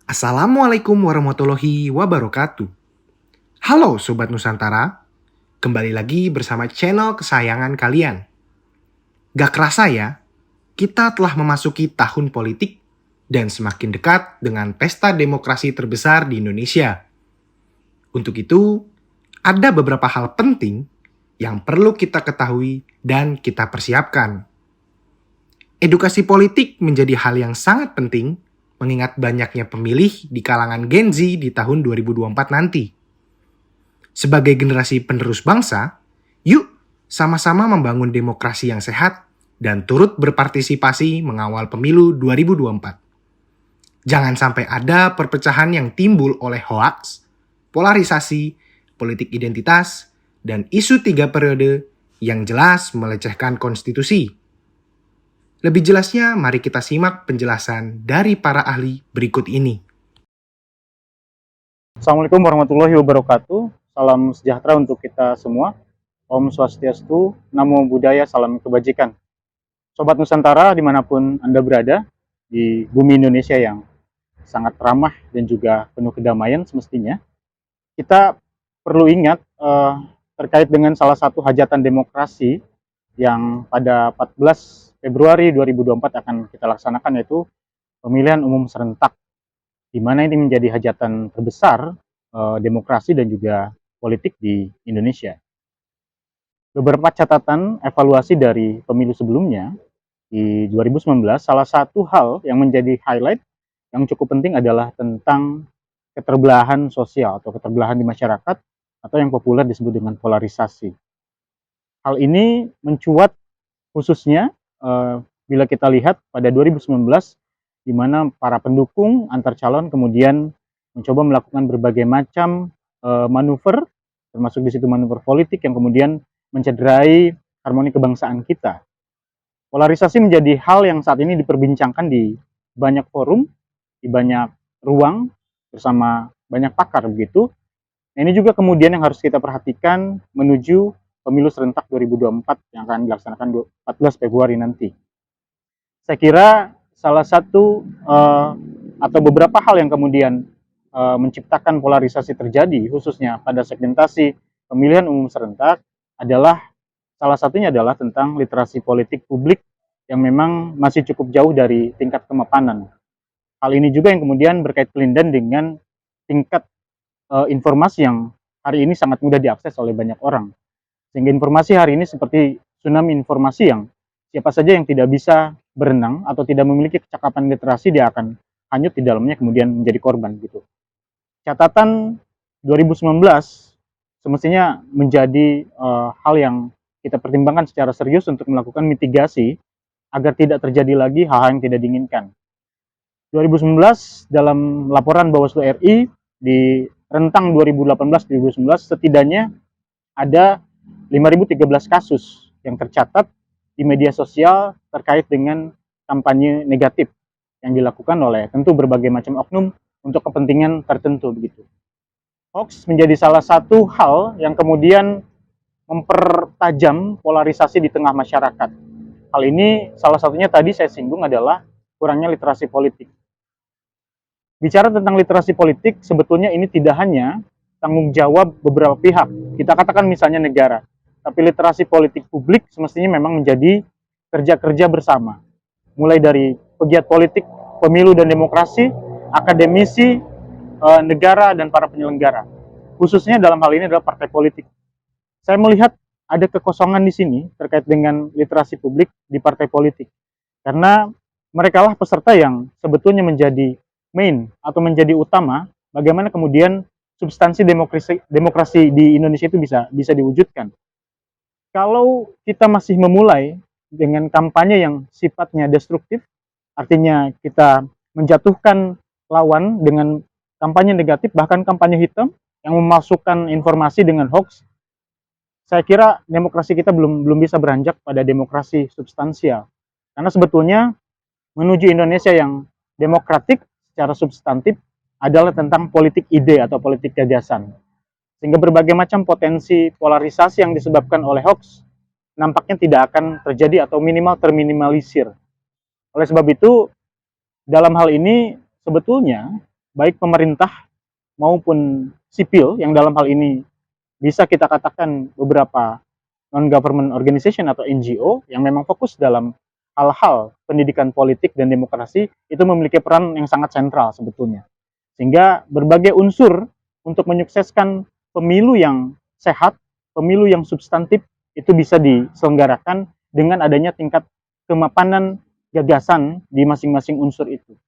Assalamualaikum warahmatullahi wabarakatuh. Halo Sobat Nusantara, kembali lagi bersama channel kesayangan kalian. Gak kerasa ya, kita telah memasuki tahun politik dan semakin dekat dengan pesta demokrasi terbesar di Indonesia. Untuk itu, ada beberapa hal penting yang perlu kita ketahui dan kita persiapkan. Edukasi politik menjadi hal yang sangat penting mengingat banyaknya pemilih di kalangan Gen Z di tahun 2024 nanti. Sebagai generasi penerus bangsa, yuk sama-sama membangun demokrasi yang sehat dan turut berpartisipasi mengawal pemilu 2024. Jangan sampai ada perpecahan yang timbul oleh hoaks, polarisasi, politik identitas, dan isu 3 periode yang jelas melecehkan konstitusi. Lebih jelasnya, mari kita simak penjelasan dari para ahli berikut ini. Assalamualaikum warahmatullahi wabarakatuh. Salam sejahtera untuk kita semua. Om Swastiastu, Namo Buddhaya, salam kebajikan. Sobat Nusantara dimanapun Anda berada, di bumi Indonesia yang sangat ramah dan juga penuh kedamaian semestinya, kita perlu ingat terkait dengan salah satu hajatan demokrasi yang pada 14 Februari 2024 akan kita laksanakan, yaitu pemilihan umum serentak, di mana ini menjadi hajatan terbesar demokrasi dan juga politik di Indonesia. Beberapa catatan evaluasi dari pemilu sebelumnya di 2019, salah satu hal yang menjadi highlight yang cukup penting adalah tentang keterbelahan sosial atau keterbelahan di masyarakat atau yang populer disebut dengan polarisasi. Hal ini mencuat khususnya bila kita lihat pada 2019, di mana para pendukung antar calon kemudian mencoba melakukan berbagai macam manuver, termasuk di situ manuver politik yang kemudian mencederai harmoni kebangsaan kita. Polarisasi menjadi hal yang saat ini diperbincangkan di banyak forum, di banyak ruang, bersama banyak pakar begitu. Nah, ini juga kemudian yang harus kita perhatikan menuju pemilu serentak 2024 yang akan dilaksanakan 14 Februari nanti. Saya kira salah satu atau beberapa hal yang kemudian menciptakan polarisasi terjadi, khususnya pada segmentasi pemilihan umum serentak, adalah salah satunya adalah tentang literasi politik publik yang memang masih cukup jauh dari tingkat kemapanan. Hal ini juga yang kemudian berkait kelindan dengan tingkat informasi yang hari ini sangat mudah diakses oleh banyak orang. Sehingga informasi hari ini seperti tsunami informasi yang siapa saja yang tidak bisa berenang atau tidak memiliki kecakapan literasi, dia akan hanyut di dalamnya kemudian menjadi korban gitu. Catatan 2019 semestinya menjadi hal yang kita pertimbangkan secara serius untuk melakukan mitigasi agar tidak terjadi lagi hal-hal yang tidak diinginkan. 2019 dalam laporan Bawaslu RI di rentang 2018-2019 setidaknya ada 5.013 kasus yang tercatat di media sosial terkait dengan kampanye negatif yang dilakukan oleh tentu berbagai macam oknum untuk kepentingan tertentu begitu. Hoax menjadi salah satu hal yang kemudian mempertajam polarisasi di tengah masyarakat. Hal ini salah satunya tadi saya singgung adalah kurangnya literasi politik. Bicara tentang literasi politik, sebetulnya ini tidak hanya tanggung jawab beberapa pihak. Kita katakan misalnya negara, tapi literasi politik publik semestinya memang menjadi kerja-kerja bersama. Mulai dari pegiat politik, pemilu dan demokrasi, akademisi, negara, dan para penyelenggara. Khususnya dalam hal ini adalah partai politik. Saya melihat ada kekosongan di sini terkait dengan literasi publik di partai politik. Karena mereka lah peserta yang sebetulnya menjadi main atau menjadi utama bagaimana kemudian substansi demokrasi di Indonesia itu bisa diwujudkan. Kalau kita masih memulai dengan kampanye yang sifatnya destruktif, artinya kita menjatuhkan lawan dengan kampanye negatif, bahkan kampanye hitam yang memasukkan informasi dengan hoax, saya kira demokrasi kita belum bisa beranjak pada demokrasi substansial. Karena sebetulnya menuju Indonesia yang demokratik secara substantif adalah tentang politik ide atau politik gagasan. Sehingga berbagai macam potensi polarisasi yang disebabkan oleh hoax nampaknya tidak akan terjadi atau minimal terminimalisir. Oleh sebab itu, dalam hal ini sebetulnya baik pemerintah maupun sipil, yang dalam hal ini bisa kita katakan beberapa non-government organization atau NGO yang memang fokus dalam hal-hal pendidikan politik dan demokrasi, itu memiliki peran yang sangat sentral sebetulnya. Sehingga berbagai unsur untuk menyukseskan pemilu yang sehat, pemilu yang substantif, itu bisa diselenggarakan dengan adanya tingkat kemapanan gagasan di masing-masing unsur itu.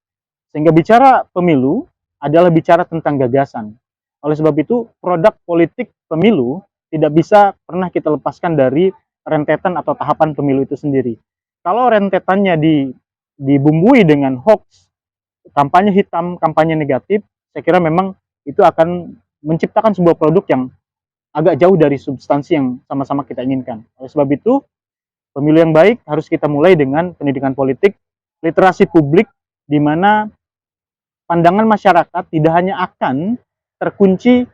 Sehingga bicara pemilu adalah bicara tentang gagasan. Oleh sebab itu, produk politik pemilu tidak bisa pernah kita lepaskan dari rentetan atau tahapan pemilu itu sendiri. Kalau rentetannya dibumbui dengan hoax, kampanye hitam, kampanye negatif, saya kira memang itu akan menciptakan sebuah produk yang agak jauh dari substansi yang sama-sama kita inginkan. Oleh sebab itu, pemilu yang baik harus kita mulai dengan pendidikan politik, literasi publik, di mana pandangan masyarakat tidak hanya akan terkunci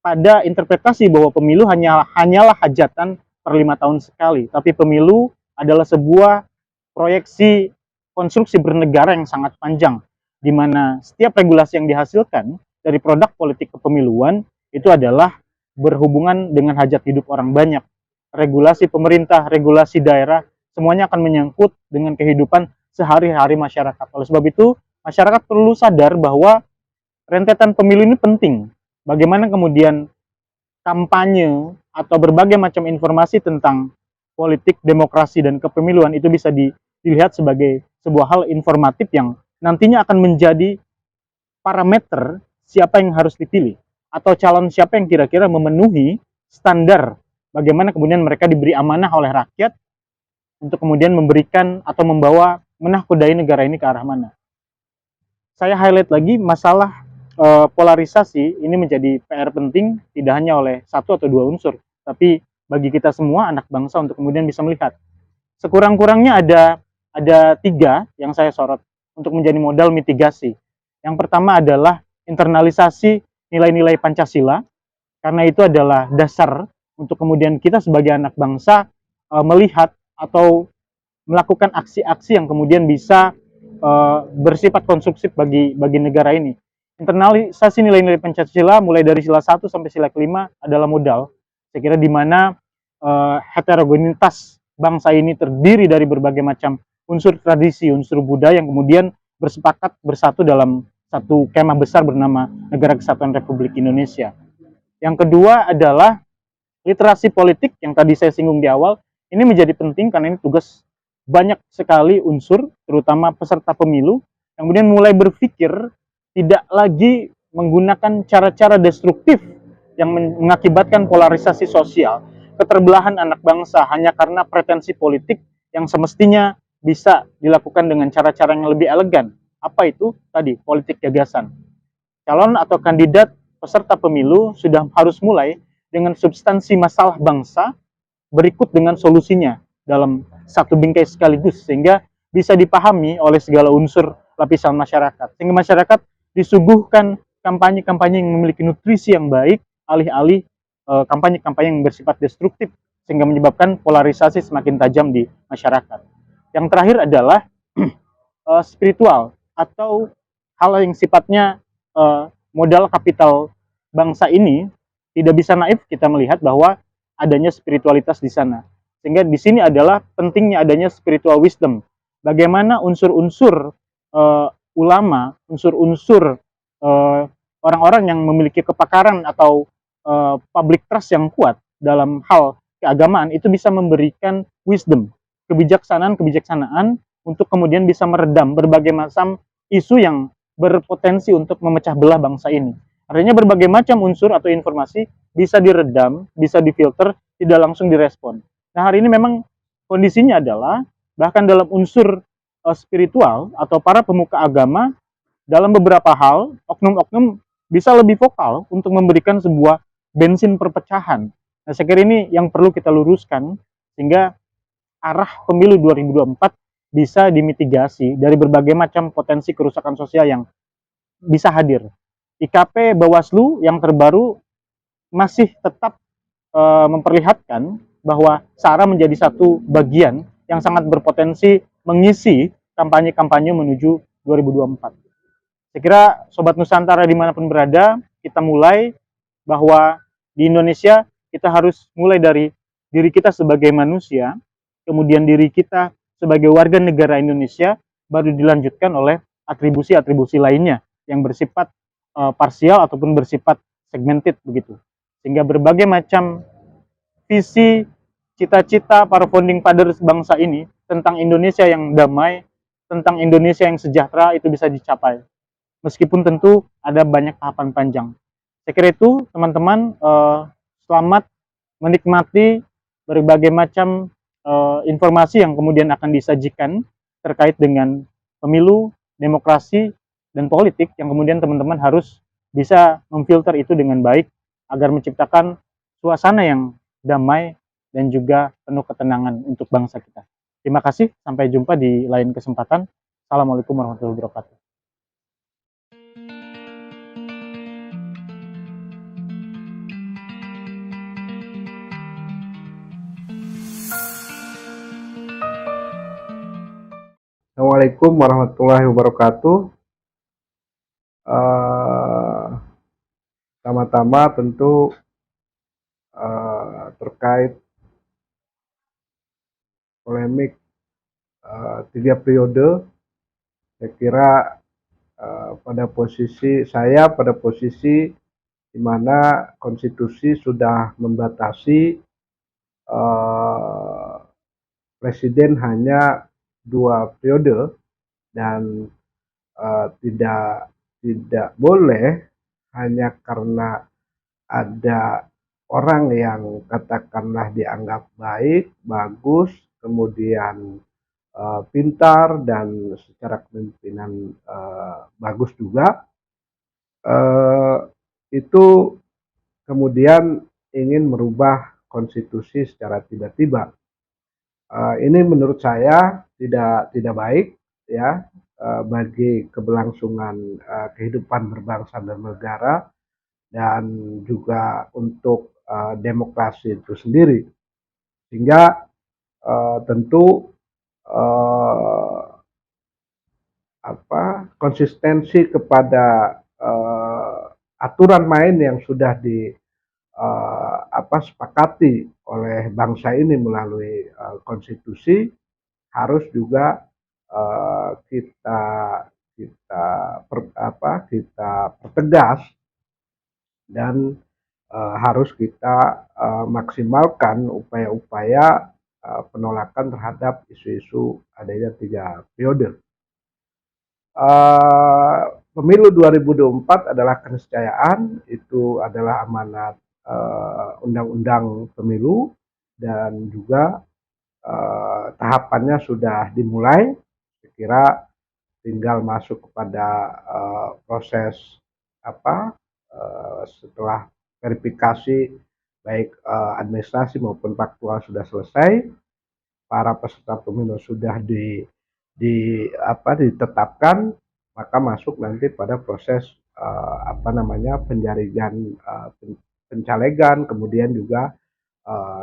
pada interpretasi bahwa pemilu hanyalah hajatan per 5 tahun sekali, tapi pemilu adalah sebuah proyeksi konstruksi bernegara yang sangat panjang, di mana setiap regulasi yang dihasilkan dari produk politik kepemiluan itu adalah berhubungan dengan hajat hidup orang banyak. Regulasi pemerintah, regulasi daerah, semuanya akan menyangkut dengan kehidupan sehari-hari masyarakat. Oleh sebab itu, masyarakat perlu sadar bahwa rentetan pemilu ini penting. Bagaimana kemudian kampanye atau berbagai macam informasi tentang politik, demokrasi, dan kepemiluan itu bisa dilihat sebagai sebuah hal informatif yang nantinya akan menjadi parameter siapa yang harus dipilih atau calon siapa yang kira-kira memenuhi standar bagaimana kemudian mereka diberi amanah oleh rakyat untuk kemudian memberikan atau membawa menahkodai negara ini ke arah mana. Saya highlight lagi masalah polarisasi ini menjadi PR penting tidak hanya oleh satu atau dua unsur, tapi bagi kita semua anak bangsa untuk kemudian bisa melihat. Sekurang-kurangnya ada tiga yang saya sorot untuk menjadi modal mitigasi. Yang pertama adalah internalisasi nilai-nilai Pancasila, karena itu adalah dasar untuk kemudian kita sebagai anak bangsa melihat atau melakukan aksi-aksi yang kemudian bisa bersifat konstruksif bagi negara ini. Internalisasi nilai-nilai Pancasila mulai dari sila 1 sampai sila kelima adalah modal. Saya kira di mana heterogenitas bangsa ini terdiri dari berbagai macam unsur tradisi, unsur budaya yang kemudian bersepakat bersatu dalam satu kemah besar bernama Negara Kesatuan Republik Indonesia. Yang kedua adalah literasi politik yang tadi saya singgung di awal. Ini menjadi penting karena ini tugas banyak sekali unsur, terutama peserta pemilu, yang kemudian mulai berpikir tidak lagi menggunakan cara-cara destruktif yang mengakibatkan polarisasi sosial, keterbelahan anak bangsa hanya karena pretensi politik yang semestinya bisa dilakukan dengan cara-cara yang lebih elegan. Apa itu? Tadi, politik gagasan. Calon atau kandidat peserta pemilu sudah harus mulai dengan substansi masalah bangsa berikut dengan solusinya dalam satu bingkai sekaligus, sehingga bisa dipahami oleh segala unsur lapisan masyarakat. Sehingga masyarakat disuguhkan kampanye-kampanye yang memiliki nutrisi yang baik, alih-alih kampanye-kampanye yang bersifat destruktif, sehingga menyebabkan polarisasi semakin tajam di masyarakat. Yang terakhir adalah spiritual, atau hal yang sifatnya modal kapital bangsa ini. Tidak bisa naif kita melihat bahwa adanya spiritualitas di sana. Sehingga di sini adalah pentingnya adanya spiritual wisdom. Bagaimana unsur-unsur ulama, unsur-unsur orang-orang yang memiliki kepakaran atau public trust yang kuat dalam hal keagamaan itu bisa memberikan wisdom, kebijaksanaan untuk kemudian bisa meredam berbagai macam isu yang berpotensi untuk memecah belah bangsa ini. Artinya berbagai macam unsur atau informasi bisa diredam, bisa difilter, tidak langsung direspon. Nah, hari ini memang kondisinya adalah bahkan dalam unsur spiritual atau para pemuka agama dalam beberapa hal, oknum-oknum bisa lebih vokal untuk memberikan sebuah bensin perpecahan. Nah, saya kira ini yang perlu kita luruskan sehingga arah pemilu 2024 bisa dimitigasi dari berbagai macam potensi kerusakan sosial yang bisa hadir. IKP Bawaslu yang terbaru masih tetap memperlihatkan bahwa SARA menjadi satu bagian yang sangat berpotensi mengisi kampanye-kampanye menuju 2024. Saya kira Sobat Nusantara dimanapun berada, kita mulai bahwa di Indonesia kita harus mulai dari diri kita sebagai manusia, kemudian diri kita sebagai warga negara Indonesia, baru dilanjutkan oleh atribusi-atribusi lainnya yang bersifat parsial ataupun bersifat segmented begitu. Sehingga berbagai macam visi, cita-cita para founding fathers bangsa ini tentang Indonesia yang damai, tentang Indonesia yang sejahtera itu bisa dicapai. Meskipun tentu ada banyak tahapan panjang. Saya kira itu teman-teman, selamat menikmati berbagai macam informasi yang kemudian akan disajikan terkait dengan pemilu, demokrasi, dan politik yang kemudian teman-teman harus bisa memfilter itu dengan baik agar menciptakan suasana yang damai dan juga penuh ketenangan untuk bangsa kita. Terima kasih, sampai jumpa di lain kesempatan. Assalamualaikum warahmatullahi wabarakatuh. Assalamualaikum warahmatullahi wabarakatuh. Eh, Pertama-tama tentu terkait polemik 3 periode, saya kira pada posisi di mana konstitusi sudah membatasi presiden hanya 2 periode dan tidak boleh hanya karena ada orang yang katakanlah dianggap baik, bagus, kemudian pintar dan secara kepemimpinan bagus juga, itu kemudian ingin merubah konstitusi secara tiba-tiba. Ini menurut saya tidak baik ya, bagi keberlangsungan kehidupan berbangsa dan negara dan juga untuk demokrasi itu sendiri. Sehingga tentu konsistensi kepada aturan main yang sudah sepakati oleh bangsa ini melalui konstitusi harus juga kita pertegas dan harus kita maksimalkan upaya-upaya penolakan terhadap isu-isu adanya 3 periode. Pemilu 2024 adalah keniscayaan, itu adalah amanat undang-undang pemilu dan juga tahapannya sudah dimulai. Saya kira tinggal masuk kepada proses setelah verifikasi baik administrasi maupun faktual sudah selesai, para peserta pemilu sudah ditetapkan, maka masuk nanti pada proses penjaringan pencalegan, kemudian juga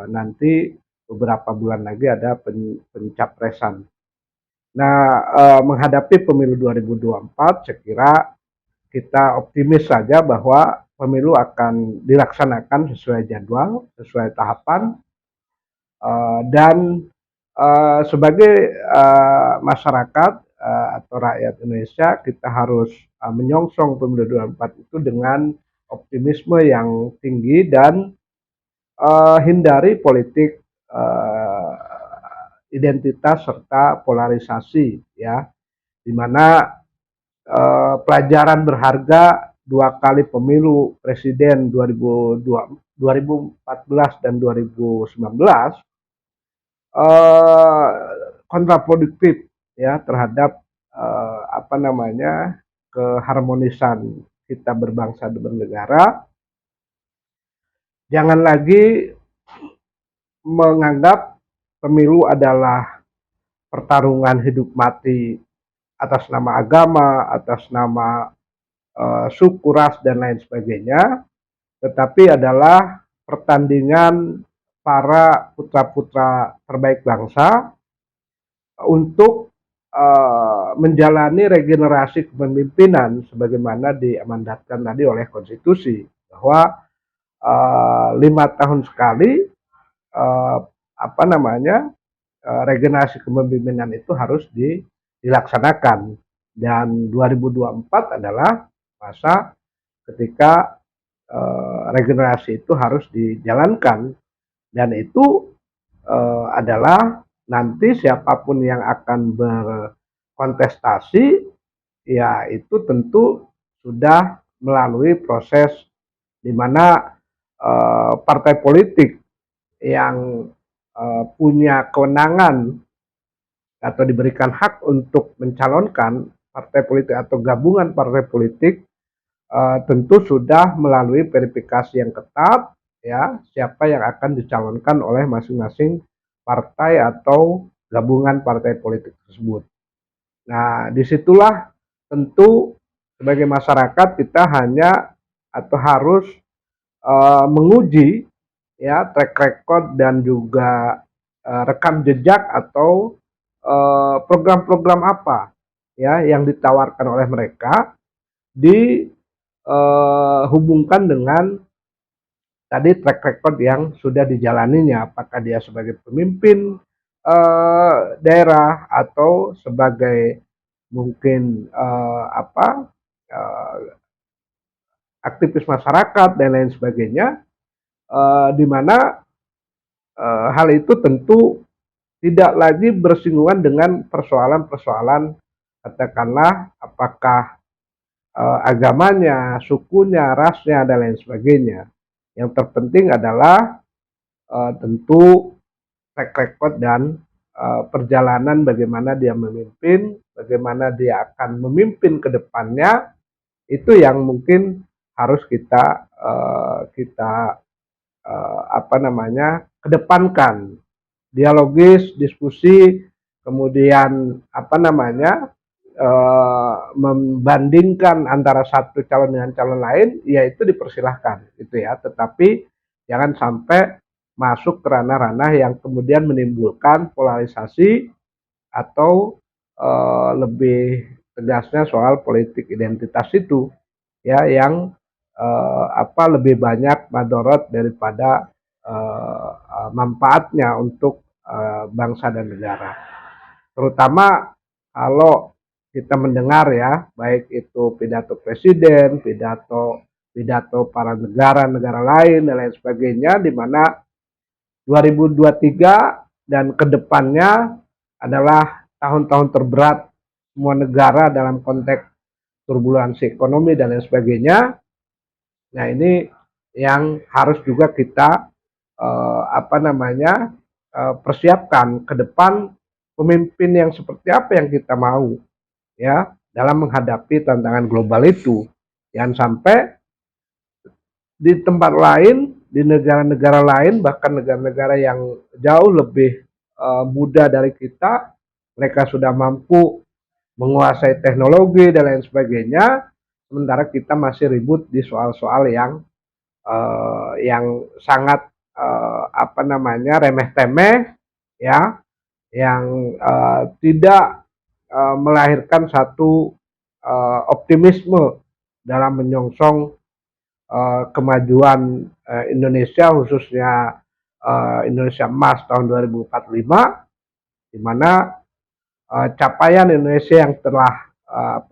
nanti beberapa bulan lagi ada pencapresan. Nah, menghadapi pemilu 2024, saya kira kita optimis saja bahwa pemilu akan dilaksanakan sesuai jadwal, sesuai tahapan, dan sebagai masyarakat atau rakyat Indonesia, kita harus menyongsong pemilu 2024 itu dengan optimisme yang tinggi dan hindari politik identitas serta polarisasi, ya, di mana pelajaran berharga 2 kali pemilu presiden 2014 dan 2019 kontraproduktif ya terhadap keharmonisan kita berbangsa dan bernegara. Jangan lagi menganggap pemilu adalah pertarungan hidup mati atas nama agama, atas nama suku, ras, dan lain sebagainya, tetapi adalah pertandingan para putra-putra terbaik bangsa untuk menjalani regenerasi kepemimpinan sebagaimana diamandatkan tadi oleh konstitusi, bahwa 5 tahun sekali eh, apa namanya regenerasi kepemimpinan itu harus dilaksanakan, dan 2024 adalah masa ketika regenerasi itu harus dijalankan, dan itu adalah nanti siapapun yang akan berkontestasi ya itu tentu sudah melalui proses di mana partai politik yang punya kewenangan atau diberikan hak untuk mencalonkan partai politik atau gabungan partai politik tentu sudah melalui verifikasi yang ketat, ya, siapa yang akan dicalonkan oleh masing-masing partai atau gabungan partai politik tersebut. Nah, disitulah tentu sebagai masyarakat kita hanya atau harus menguji ya track record dan juga rekam jejak atau program-program apa ya yang ditawarkan oleh mereka, dihubungkan dengan tadi track record yang sudah dijalaninya, apakah dia sebagai pemimpin daerah atau sebagai mungkin aktivis masyarakat dan lain sebagainya, di mana hal itu tentu tidak lagi bersinggungan dengan persoalan-persoalan katakanlah apakah agamanya, sukunya, rasnya, dan lain sebagainya. Yang terpenting adalah tentu track record dan perjalanan bagaimana dia memimpin, bagaimana dia akan memimpin ke depannya, itu yang mungkin harus kita kedepankan. Dialogis, diskusi, kemudian membandingkan antara satu calon dengan calon lain, ya itu dipersilahkan gitu ya. Tetapi jangan sampai masuk ke ranah-ranah yang kemudian menimbulkan polarisasi atau lebih tegasnya soal politik identitas itu ya, yang lebih banyak madorot daripada manfaatnya untuk bangsa dan negara. Terutama kalau kita mendengar ya, baik itu pidato presiden, pidato para negara lain dan lain sebagainya, di mana 2023 dan kedepannya adalah tahun-tahun terberat semua negara dalam konteks turbulensi ekonomi dan lain sebagainya. Nah, ini yang harus juga kita persiapkan ke depan, pemimpin yang seperti apa yang kita mau ya dalam menghadapi tantangan global itu. Jangan sampai di tempat lain, di negara-negara lain, bahkan negara-negara yang jauh lebih muda dari kita, mereka sudah mampu menguasai teknologi dan lain sebagainya, sementara kita masih ribut di soal-soal yang sangat remeh-temeh ya, yang tidak melahirkan satu optimisme dalam menyongsong kemajuan Indonesia, khususnya Indonesia Emas tahun 2045, di mana capaian Indonesia yang telah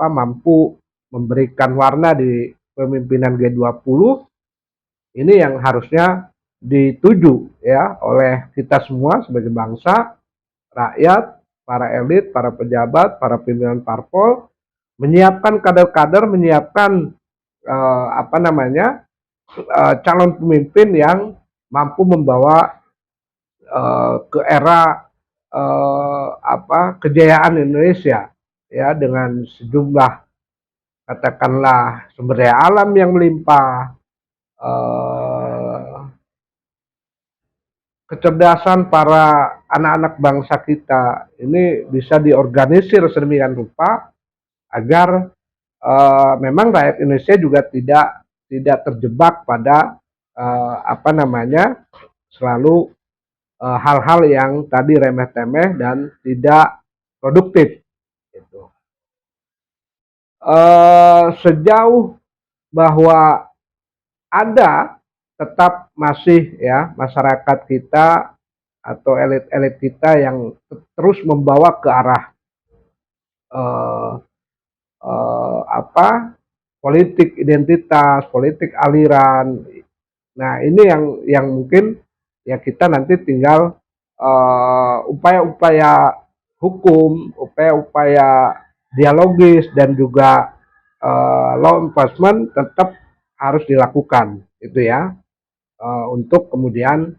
mampu memberikan warna di pemimpinan G20 ini yang harusnya dituju ya oleh kita semua sebagai bangsa, rakyat, para elit, para pejabat, para pimpinan parpol, menyiapkan kader-kader, menyiapkan calon pemimpin yang mampu membawa ke era kejayaan Indonesia ya, dengan sejumlah katakanlah sumber daya alam yang melimpah, kecerdasan para anak-anak bangsa kita ini bisa diorganisir sedemikian rupa agar memang rakyat Indonesia juga tidak terjebak pada selalu hal-hal yang tadi remeh-temeh dan tidak produktif sejauh bahwa ada tetap masih ya masyarakat kita atau elit-elit kita yang terus membawa ke arah eh, apa politik identitas, politik aliran. Nah ini yang mungkin ya kita nanti tinggal upaya-upaya hukum, upaya-upaya dialogis dan juga law enforcement tetap harus dilakukan, itu ya, untuk kemudian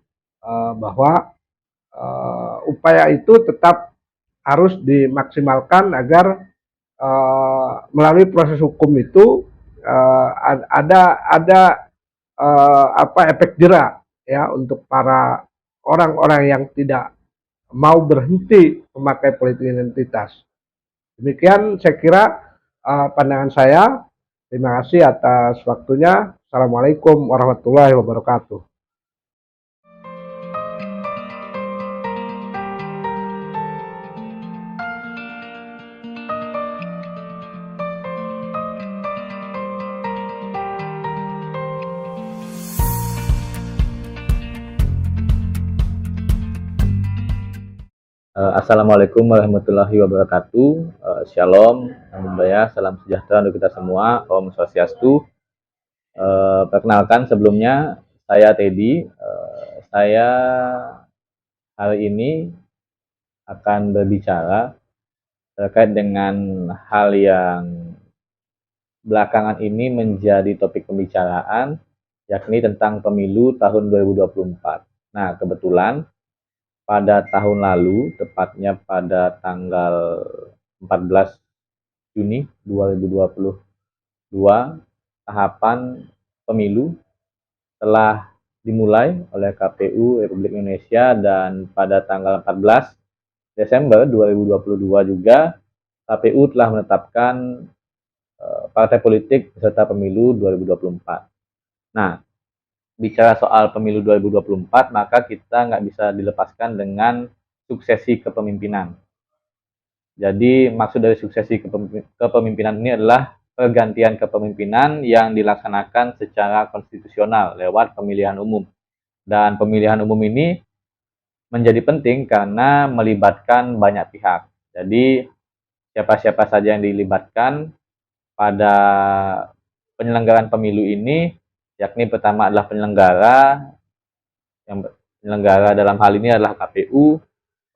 bahwa upaya itu tetap harus dimaksimalkan agar melalui proses hukum itu ada efek jera ya untuk para orang-orang yang tidak mau berhenti memakai politik identitas. Demikian saya kira pandangan saya. Terima kasih atas waktunya. Assalamualaikum warahmatullahi wabarakatuh. Assalamualaikum warahmatullahi wabarakatuh. Shalom, namo buddhaya, salam sejahtera untuk kita semua. Om Swastiastu. Perkenalkan sebelumnya, saya Teddy. Saya hari ini akan berbicara terkait dengan hal yang belakangan ini menjadi topik pembicaraan, yakni tentang pemilu tahun 2024. Nah, kebetulan pada tahun lalu, tepatnya pada tanggal 14 Juni 2022, tahapan pemilu telah dimulai oleh KPU Republik Indonesia, dan pada tanggal 14 Desember 2022 juga KPU telah menetapkan partai politik peserta pemilu 2024. Nah, bicara soal pemilu 2024, maka kita nggak bisa dilepaskan dengan suksesi kepemimpinan. Jadi maksud dari suksesi kepemimpinan ini adalah pergantian kepemimpinan yang dilaksanakan secara konstitusional lewat pemilihan umum. Dan pemilihan umum ini menjadi penting karena melibatkan banyak pihak. Jadi siapa-siapa saja yang dilibatkan pada penyelenggaraan pemilu ini, yakni pertama adalah penyelenggara, yang penyelenggara dalam hal ini adalah KPU,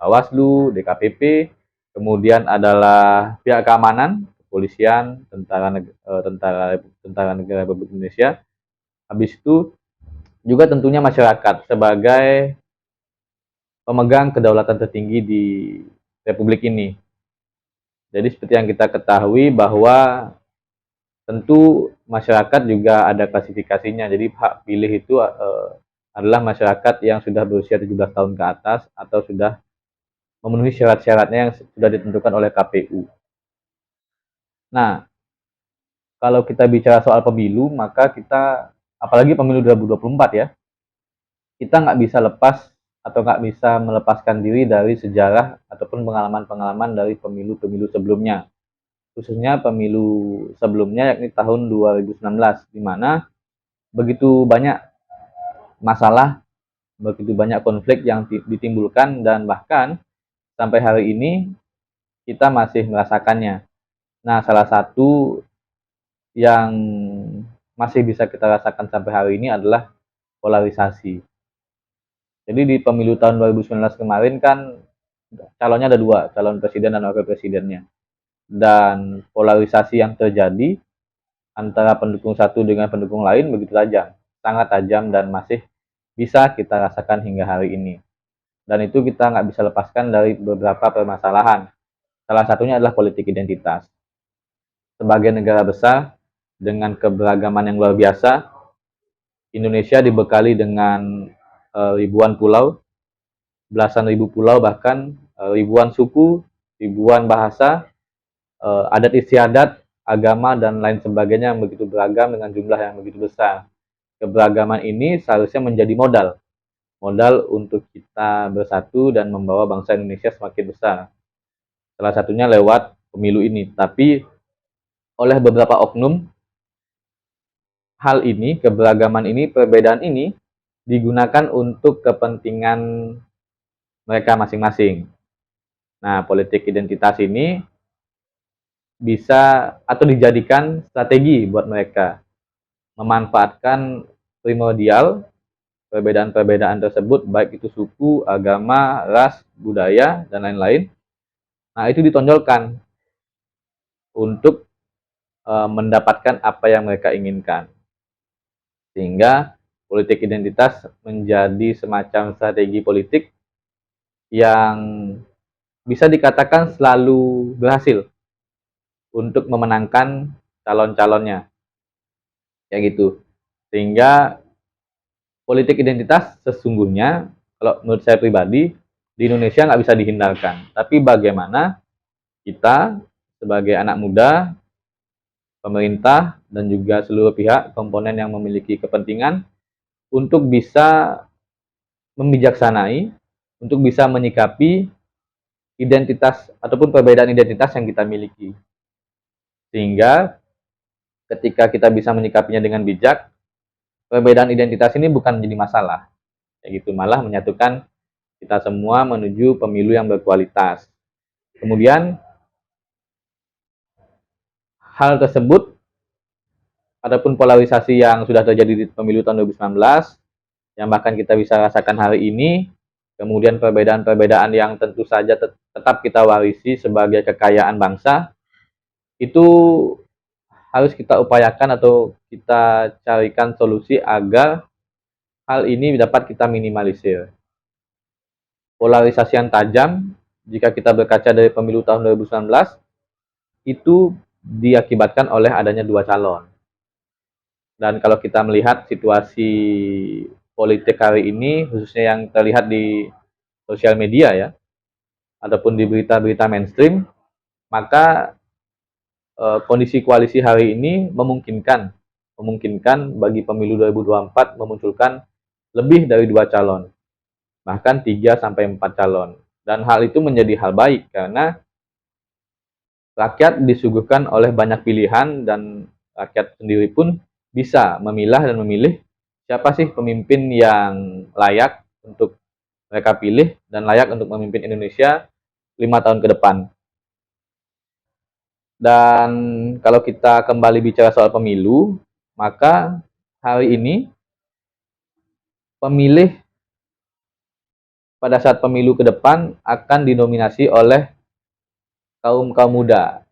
Bawaslu, DKPP, kemudian adalah pihak keamanan, kepolisian, tentara negara Republik Indonesia. Habis itu juga tentunya masyarakat sebagai pemegang kedaulatan tertinggi di Republik ini. Jadi seperti yang kita ketahui bahwa tentu masyarakat juga ada klasifikasinya. Jadi hak pilih itu adalah masyarakat yang sudah berusia 17 tahun ke atas atau sudah memenuhi syarat-syaratnya yang sudah ditentukan oleh KPU. Nah, kalau kita bicara soal pemilu, maka kita, apalagi pemilu 2024 ya, kita nggak bisa lepas atau nggak bisa melepaskan diri dari sejarah ataupun pengalaman-pengalaman dari pemilu-pemilu sebelumnya. Khususnya pemilu sebelumnya, yakni tahun 2019, di mana begitu banyak masalah, begitu banyak konflik yang ditimbulkan, dan bahkan sampai hari ini kita masih merasakannya. Nah, salah satu yang masih bisa kita rasakan sampai hari ini adalah polarisasi. Jadi di pemilu tahun 2019 kemarin kan calonnya ada dua, calon presiden dan wakil presidennya. Dan polarisasi yang terjadi antara pendukung satu dengan pendukung lain begitu tajam, sangat tajam, dan masih bisa kita rasakan hingga hari ini. Dan itu kita nggak bisa lepaskan dari beberapa permasalahan. Salah satunya adalah politik identitas. Sebagai negara besar dengan keberagaman yang luar biasa, Indonesia dibekali dengan ribuan pulau, belasan ribu pulau, bahkan ribuan suku, ribuan bahasa, adat istiadat, agama, dan lain sebagainya yang begitu beragam dengan jumlah yang begitu besar. Keberagaman ini seharusnya menjadi modal untuk kita bersatu dan membawa bangsa Indonesia semakin besar. Salah satunya lewat pemilu ini. Tapi oleh beberapa oknum, hal ini, keberagaman ini, perbedaan ini digunakan untuk kepentingan mereka masing-masing. Nah, politik identitas ini bisa atau dijadikan strategi buat mereka, memanfaatkan primordial perbedaan-perbedaan tersebut, baik itu suku, agama, ras, budaya, dan lain-lain. Nah, itu ditonjolkan untuk mendapatkan apa yang mereka inginkan. Sehingga politik identitas menjadi semacam strategi politik yang bisa dikatakan selalu berhasil untuk memenangkan calon-calonnya. Kayak gitu. Sehingga politik identitas sesungguhnya, kalau menurut saya pribadi, di Indonesia nggak bisa dihindarkan. Tapi bagaimana kita sebagai anak muda, pemerintah, dan juga seluruh pihak, komponen yang memiliki kepentingan untuk bisa membijaksanai, untuk bisa menyikapi identitas ataupun perbedaan identitas yang kita miliki. Sehingga ketika kita bisa menyikapinya dengan bijak, perbedaan identitas ini bukan menjadi masalah. Kayak gitu, malah menyatukan kita semua menuju pemilu yang berkualitas. Kemudian hal tersebut ataupun polarisasi yang sudah terjadi di pemilu tahun 2019 yang bahkan kita bisa rasakan hari ini, kemudian perbedaan-perbedaan yang tentu saja tetap kita warisi sebagai kekayaan bangsa, itu harus kita upayakan atau kita carikan solusi agar hal ini dapat kita minimalisir. Polarisasi yang tajam, jika kita berkaca dari pemilu tahun 2019, itu diakibatkan oleh adanya dua calon. Dan kalau kita melihat situasi politik hari ini, khususnya yang terlihat di sosial media ya, ataupun di berita-berita mainstream, maka kondisi koalisi hari ini memungkinkan bagi pemilu 2024 memunculkan lebih dari dua calon, bahkan 3-4 calon. Dan hal itu menjadi hal baik karena rakyat disuguhkan oleh banyak pilihan dan rakyat sendiri pun bisa memilah dan memilih siapa sih pemimpin yang layak untuk mereka pilih dan layak untuk memimpin Indonesia 5 tahun ke depan. Dan kalau kita kembali bicara soal pemilu, maka hari ini pemilih pada saat pemilu ke depan akan didominasi oleh kaum-kaum muda,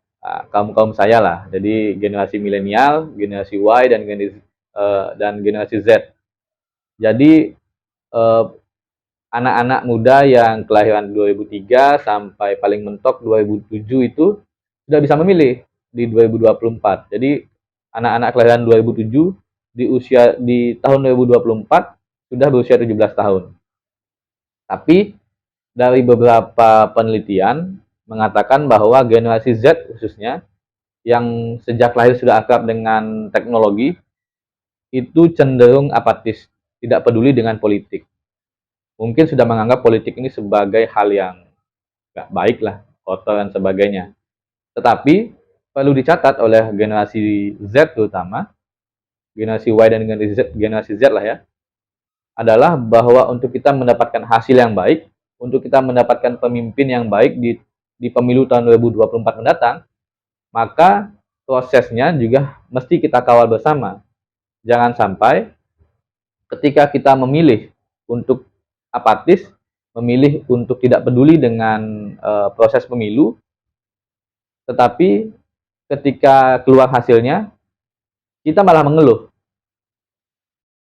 kaum-kaum saya lah. Jadi generasi milenial, generasi Y, dan generasi Z. Jadi anak-anak muda yang kelahiran 2003 sampai paling mentok 2007 itu sudah bisa memilih di 2024. Jadi anak-anak kelahiran 2007 di tahun 2024 sudah berusia 17 tahun. Tapi dari beberapa penelitian mengatakan bahwa generasi Z khususnya yang sejak lahir sudah akrab dengan teknologi itu cenderung apatis, tidak peduli dengan politik. Mungkin sudah menganggap politik ini sebagai hal yang nggak baik lah, kotor dan sebagainya. Tetapi perlu dicatat oleh generasi Z terutama, generasi Y dan generasi Z lah ya, adalah bahwa untuk kita mendapatkan hasil yang baik, untuk kita mendapatkan pemimpin yang baik di pemilu tahun 2024 mendatang, maka prosesnya juga mesti kita kawal bersama. Jangan sampai ketika kita memilih untuk apatis, memilih untuk tidak peduli dengan proses pemilu, tetapi ketika keluar hasilnya, kita malah mengeluh.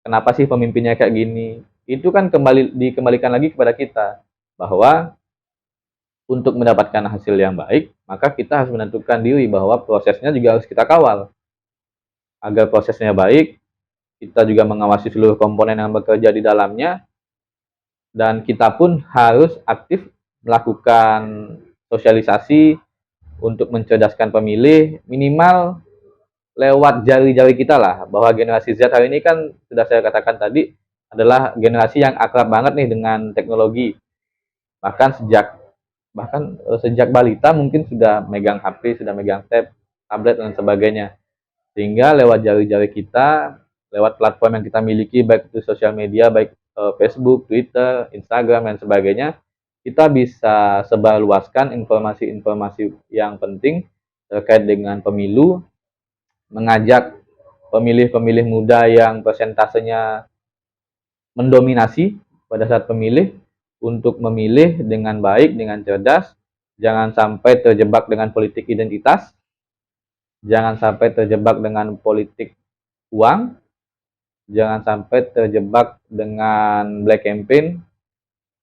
Kenapa sih pemimpinnya kayak gini? Itu kan dikembalikan lagi kepada kita, bahwa untuk mendapatkan hasil yang baik, maka kita harus menentukan diri bahwa prosesnya juga harus kita kawal. Agar prosesnya baik, kita juga mengawasi seluruh komponen yang bekerja di dalamnya, dan kita pun harus aktif melakukan sosialisasi untuk mencerdaskan pemilih, minimal lewat jari-jari kita lah, bahwa generasi Z hari ini kan sudah saya katakan tadi adalah generasi yang akrab banget nih dengan teknologi. Bahkan sejak balita mungkin sudah megang HP, sudah megang tab, tablet dan sebagainya. Sehingga lewat jari-jari kita, lewat platform yang kita miliki, baik itu sosial media, baik Facebook, Twitter, Instagram, dan sebagainya, kita bisa sebarluaskan informasi-informasi yang penting terkait dengan pemilu, mengajak pemilih-pemilih muda yang persentasenya mendominasi pada saat pemilih untuk memilih dengan baik, dengan cerdas, jangan sampai terjebak dengan politik identitas, jangan sampai terjebak dengan politik uang, jangan sampai terjebak dengan black campaign,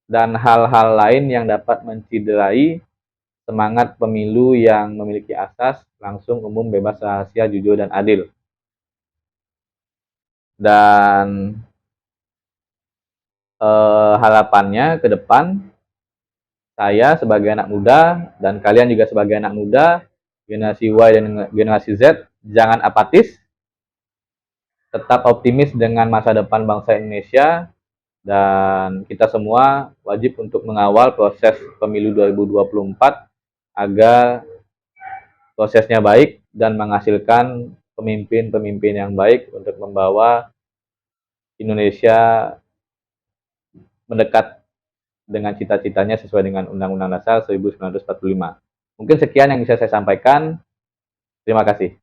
dan hal-hal lain yang dapat menciderai semangat pemilu yang memiliki asas langsung, umum, bebas, rahasia, jujur, dan adil. Dan harapannya ke depan, saya sebagai anak muda dan kalian juga sebagai anak muda, generasi Y dan generasi Z, jangan apatis, tetap optimis dengan masa depan bangsa Indonesia, dan kita semua wajib untuk mengawal proses pemilu 2024 agar prosesnya baik dan menghasilkan pemimpin-pemimpin yang baik untuk membawa Indonesia mendekat dengan cita-citanya sesuai dengan Undang-Undang Dasar 1945. Mungkin sekian yang bisa saya sampaikan. Terima kasih.